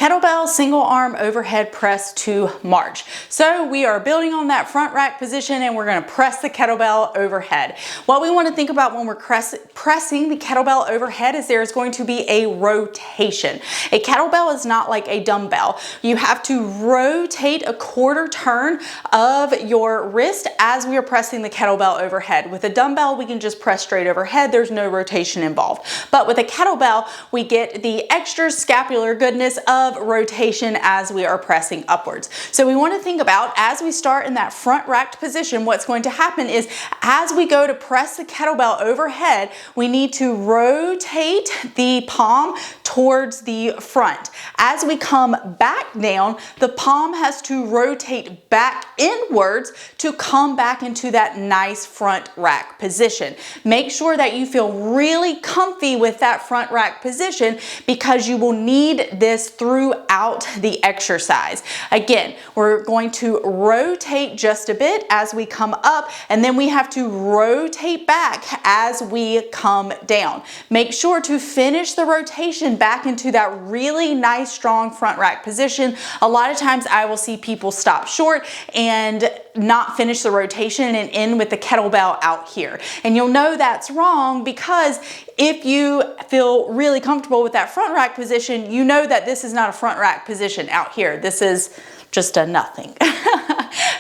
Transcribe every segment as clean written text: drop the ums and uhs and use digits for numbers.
Kettlebell single arm overhead press to march. So we are building on that front rack position and we're going to press the kettlebell overhead. What we want to think about when we're pressing the kettlebell overhead is there is going to be a rotation. A kettlebell is not like a dumbbell. You have to rotate a quarter turn of your wrist as we are pressing the kettlebell overhead. With a dumbbell, we can just press straight overhead. There's no rotation involved. But with a kettlebell, we get the extra scapular goodness of rotation as we are pressing upwards. So we want to think about, as we start in that front racked position, what's going to happen is as we go to press the kettlebell overhead, we need to rotate the palm towards the front. As we come back down, the palm has to rotate back inwards to come back into that nice front rack position. Make sure that you feel really comfy with that front rack position because you will need this throughout the exercise. Again, we're going to rotate just a bit as we come up, and then we have to rotate back as we come down. Make sure to finish the rotation back into that really nice, strong front rack position. A lot of times I will see people stop short and not finish the rotation and end with the kettlebell out here. And you'll know that's wrong because if you feel really comfortable with that front rack position, you know that this is not a front rack position out here. This is just a nothing.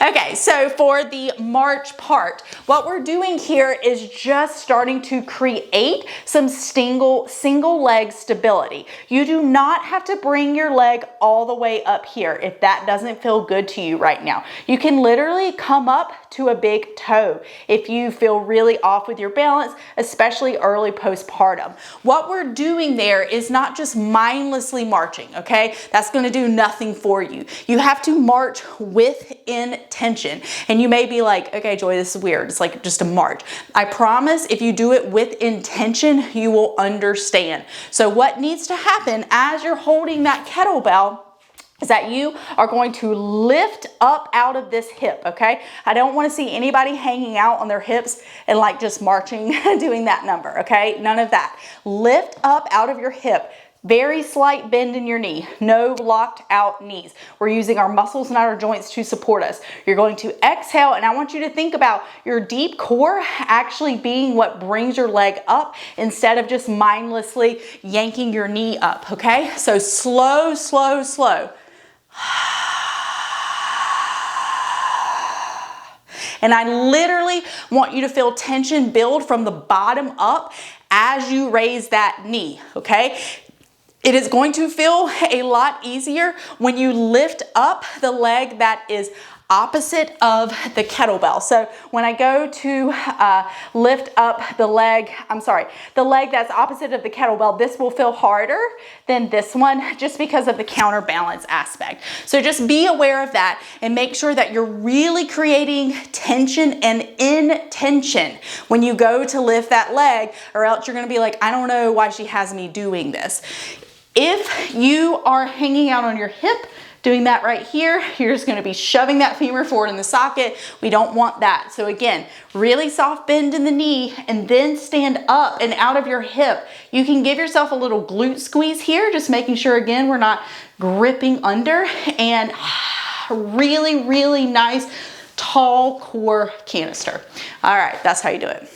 Okay, so for the march part, what we're doing here is just starting to create some single leg stability. You do not have to bring your leg all the way up here if that doesn't feel good to you right now. You can literally come up to a big toe if you feel really off with your balance, especially early postpartum. What we're doing there is not just mindlessly marching, okay? That's gonna do nothing for you. You have to march with intention. And you may be like, okay, Joy, this is weird. It's like just a march. I promise if you do it with intention, you will understand. So what needs to happen as you're holding that kettlebell is that you are going to lift up out of this hip, okay? I don't want to see anybody hanging out on their hips and like just marching, doing that number, okay? None of that. Lift up out of your hip. Very slight bend in your knee, no locked out knees. We're using our muscles and our joints to support us. You're going to exhale, and I want you to think about your deep core actually being what brings your leg up instead of just mindlessly yanking your knee up, okay? So slow, slow, slow. And I literally want you to feel tension build from the bottom up as you raise that knee, okay? It is going to feel a lot easier when you lift up the leg that is opposite of the kettlebell. So when I go to lift up the leg, the leg that's opposite of the kettlebell, this will feel harder than this one just because of the counterbalance aspect. So just be aware of that and make sure that you're really creating tension and intention when you go to lift that leg, or else you're gonna be like, I don't know why she has me doing this. If you are hanging out on your hip, doing that right here, you're just gonna be shoving that femur forward in the socket. We don't want that. So again, really soft bend in the knee and then stand up and out of your hip. You can give yourself a little glute squeeze here, just making sure, again, we're not gripping under, and really, really nice tall core canister. All right, that's how you do it.